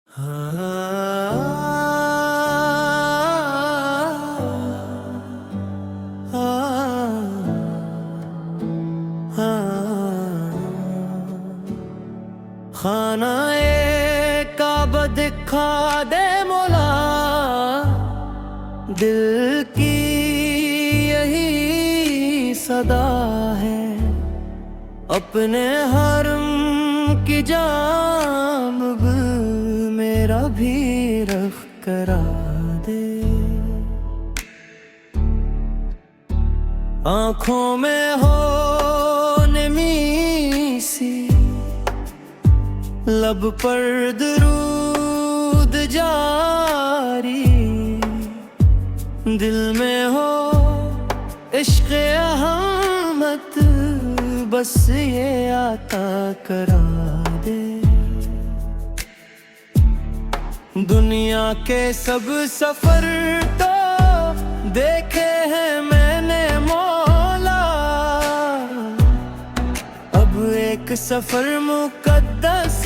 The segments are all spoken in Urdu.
خانہ کعبہ دکھا دے مولا، دل کی یہی صدا ہے، اپنے حرم کی جانب میرا بھی رخ کرا دے، آنکھوں میں ہو نمی سی، لب پر درود جاری، دل میں ہو عشق احمد، بس یہ عطا کرا دے، دنیا کے سب سفر تو دیکھے ہیں میں نے مولا، اب ایک سفر مقدس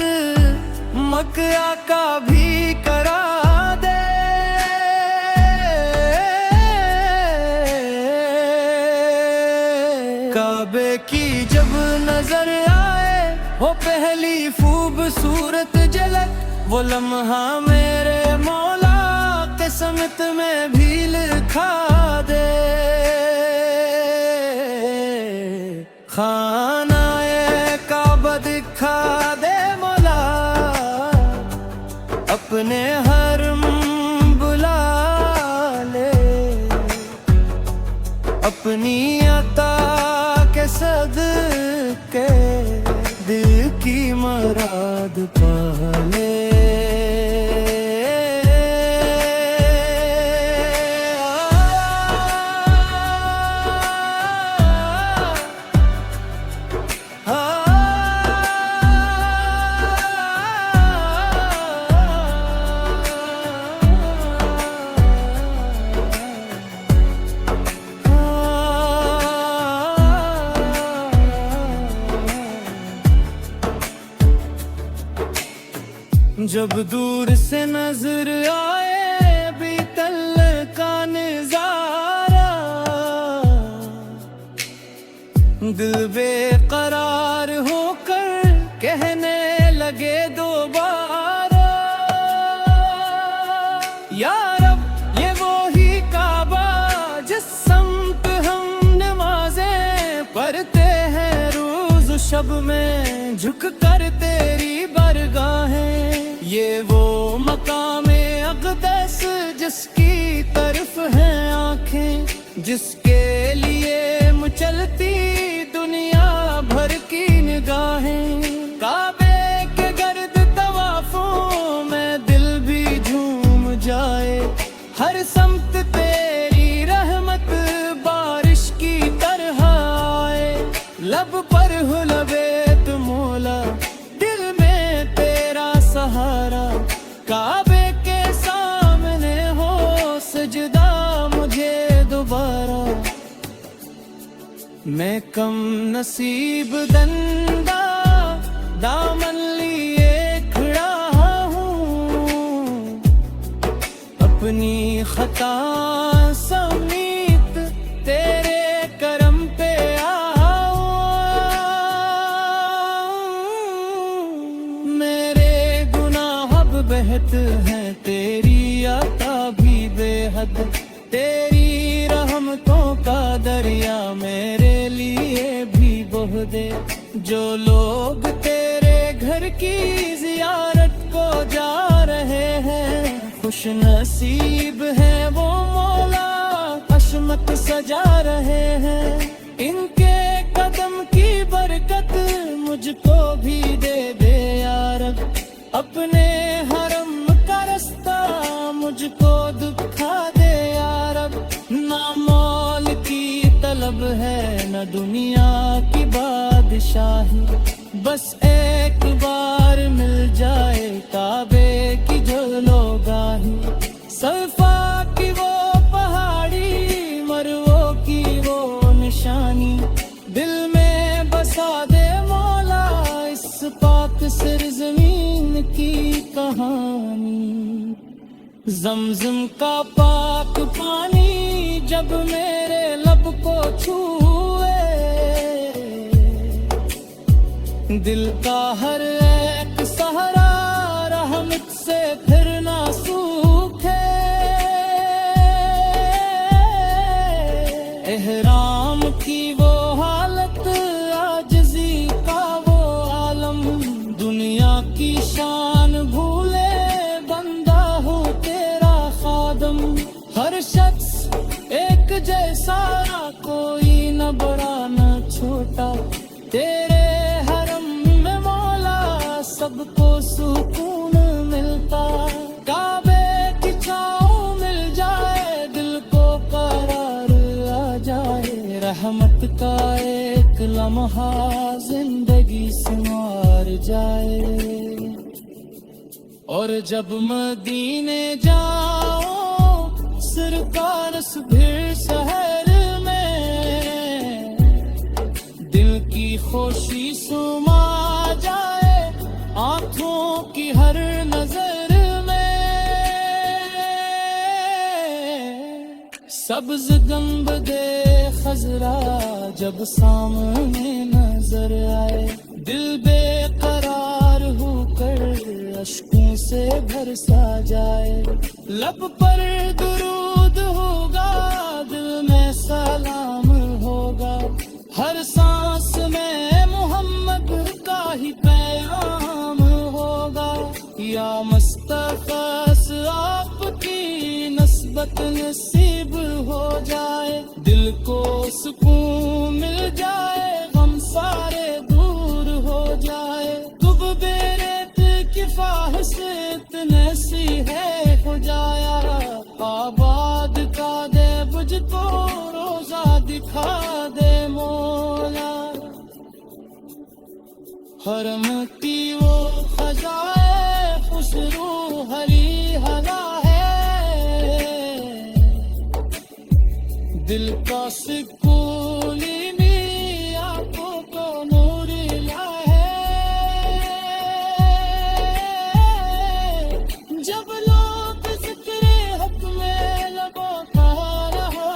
مکہ کا بھی کرا دے، کعبے کی جب نظر آئے وہ پہلی خوبصورت جھلک، وہ لمحہ میرے مولا قسمت میں بھی لکھا دے، خانہ کعبہ دکھا دے مولا، اپنے حرم بلا لے، اپنی عطا کے صدقے دل کی مراد پا لے، جب دور سے نظر آئے بیتل کا نظارہ، دل بے قرار ہو کر کہنے لگے دوبارہ، یا رب یہ وہی کعبہ جس سمت ہم نمازیں پڑھتے ہیں روز و شب میں جھک کر تیری برگاہیں، یہ وہ مقام اقدس جس کی طرف ہیں آنکھیں، جس کے لیے مچلتی دنیا بھر کی نگاہیں، کعبے کے گرد طوافوں میں دل بھی جھوم جائے، ہر سمت تیری رحمت بارش کی طرح آئے، لب پر ہو لبے تو مولا، دل میں تیرا سہارا، کعبے کے سامنے ہو سجدہ مجھے دوبارہ، میں کم نصیب بندہ دامن لیے کھڑا ہوں، اپنی خطا سمیت تیرے کرم پہ بہت ہے تیری عطا بھی بے حد، تیری رحمتوں کا دریا میرے لیے بھی بہہ دے، جو لوگ تیرے گھر کی زیارت کو جا رہے ہیں خوش نصیب ہیں وہ مولا، عصمت سجا رہے ہیں، ان کے قدم کی برکت مجھ کو بھی دے دے یا رب، اپنے حرم کا رستہ مجھ کو دکھا دے یا رب، نہ مول کی طلب ہے نہ دنیا کی بادشاہی، بس ایک بار مل جائے کعبے کی جلوگاہی، صفا کی وہ پہاڑی مروہ کی وہ نشانی، دل میں بسا دے مولا اس پاک سرزمین کی کہانی زمزم کا پاک پانی جب میرے لب کو چھوئے دل کا ہر ایک سہرا رحمت سے پھر نہ سوکھے احرام کی وہ حالت عاجزی کا وہ عالم دنیا کی شان بھولے بندہ ہو تیرا خادم ہر شخص ایک جیسا کوئی نہ بڑا نہ چھوٹا تیرے حرم میں مولا سب کو سکون ملتا کعبے کی چھاؤں مل جائے دل کو قرار آ جائے رحمت کا ایک لمحہ زندگی سنوار جائے اور جب مدینے جاؤ سرکار اس بھیڑ شہر میں دل کی خوشی سما جائے آنکھوں کی ہر نظر میں سبز گنبد خضرا جب سامنے نظر آئے دل بے قرار ہو کر اشکوں سے بھر سا جائے لب پر درود ہوگا دل میں سلام ہوگا ہر سانس میں محمد کا ہی پیغام ہوگا یا مستقص آپ کی نسبت نصیب ہو جائے دل کو سکون مل جائے غم سارے دور ہو جائے کب بیرت کی فاحش اتنے سی ہے ہو جایا آباد کا دے بجھ کو روزہ دکھا دے مولا حرم کی وہ خزائے خسرو ہری ہلا ہے دل کا سکولی بھی آنکھوں کو نور لا ہے جب لوگ ذکر حق میں لبوں کا رہا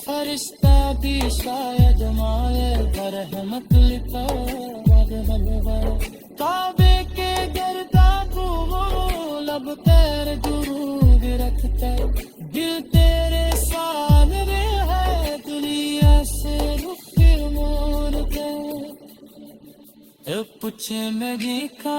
فرشتہ بھی شاید مائے برحمت لکھا کعبے کے گرداں کو وہ لب پیر درود رکھتا دل تیرے سامنے ہے دنیا سے رخ موڑ کے پوچھے میں دیکھا